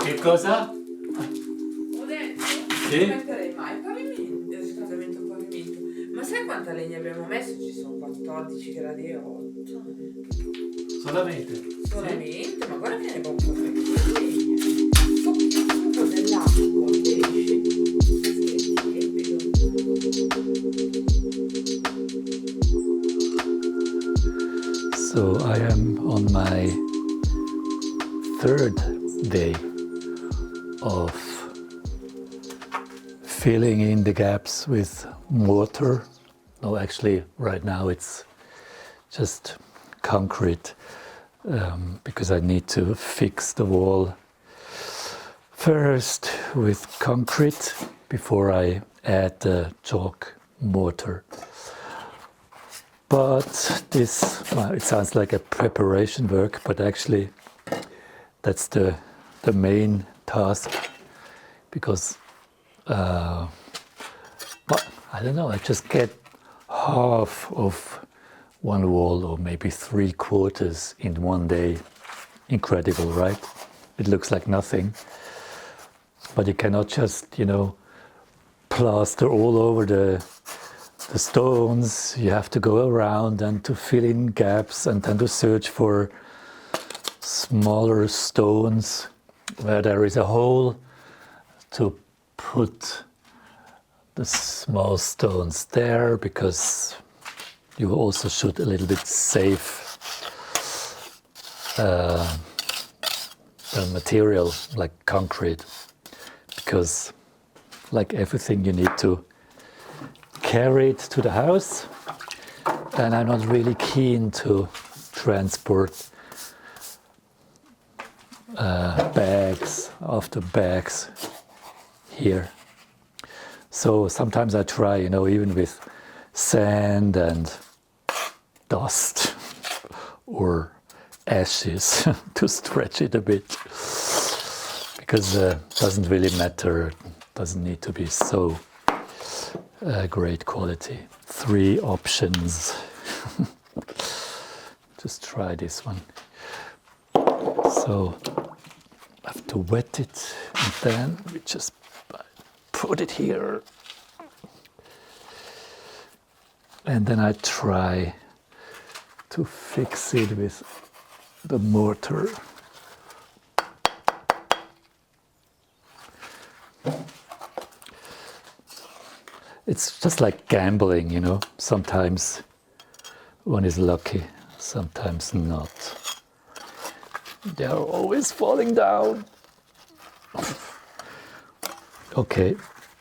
Che cosa? Ho detto, Sì? non metterei mai il pavimento, il riscaldamento al pavimento. Ma sai quanta legna abbiamo messo? Ci sono 14 gradi e 8. Solamente. Solamente? Ma guarda che ne abbiamo fatto anche di legna. Sotto dell'acqua, pesce. Sì, è tiepido. So I am on my third day of filling in the gaps with mortar. No, actually, right now it's just concrete because I need to fix the wall first with concrete before I add the chalk mortar. But this, well, it sounds like a preparation work, but actually that's the main task because, well, I don't know, I just get half of one wall or maybe 3/4 in one day. Incredible, right? It looks like nothing, but you cannot just, plaster all over the stones. You have to go around and to fill in gaps and then to search for smaller stones where there is a hole to put the small stones there, because you also should a little bit save the material like concrete, because like everything you need to carry it to the house, and I'm not really keen to transport bags after bags here. So sometimes I try, even with sand and dust or ashes to stretch it a bit, because it doesn't really matter, it doesn't need to be so great quality. 3 options. Just try this one. So I have to wet it and then we just put it here. And then I try to fix it with the mortar. It's just like gambling, Sometimes one is lucky, sometimes not. They are always falling down. Okay,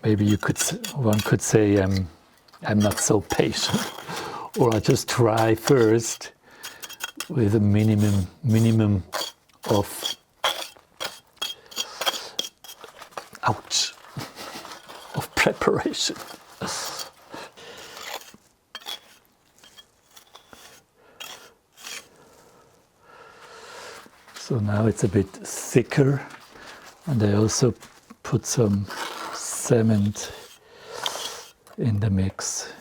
maybe one could say I'm not so patient, or I just try first with a minimum of, ouch, of preparation. So now it's a bit thicker, and I also put some cement in the mix.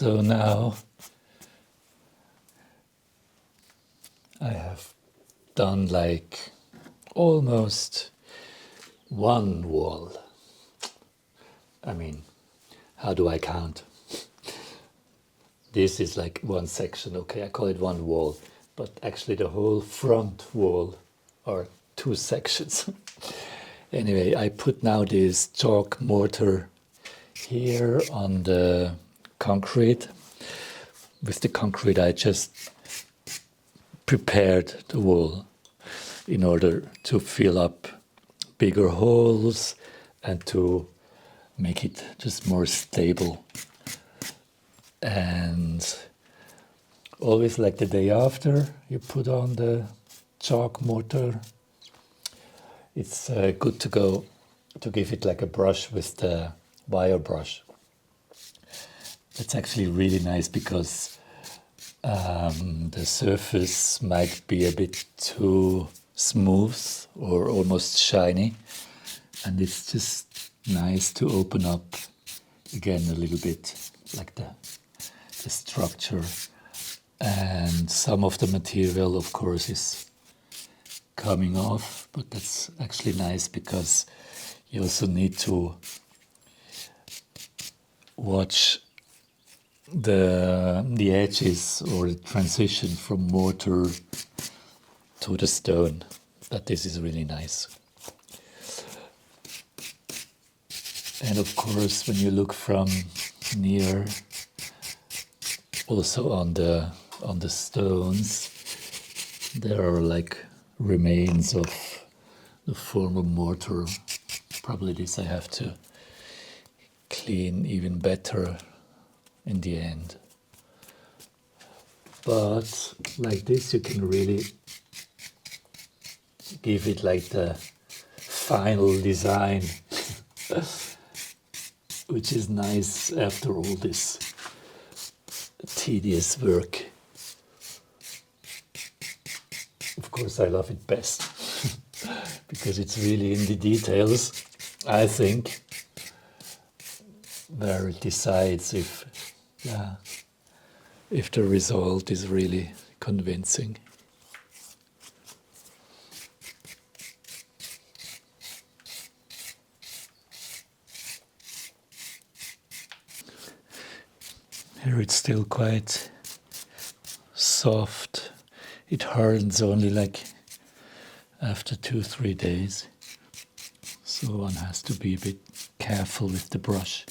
So now I have done like almost one wall. I mean, how do I count? This is like one section, okay, I call it one wall, but actually the whole front wall are two sections. Anyway, I put now this chalk mortar here on the concrete. With the concrete I just prepared the wall in order to fill up bigger holes and to make it just more stable. And always like the day after you put on the chalk mortar, it's good to go to give it like a brush with the wire brush. It's actually really nice because the surface might be a bit too smooth or almost shiny, and it's just nice to open up again a little bit like the structure. And some of the material of course is coming off, but that's actually nice because you also need to watch the edges or the transition from mortar to the stone. But this is really nice. And of course when you look from near, also on the stones, there are like remains of the former mortar. Probably this I have to clean even better in the end. But like this you can really give it like the final design, which is nice after all this tedious work. Of course I love it best because it's really in the details, I think, where it decides if the result is really convincing. Here it's still quite soft. It hardens only like after 2-3 days. So one has to be a bit careful with the brush.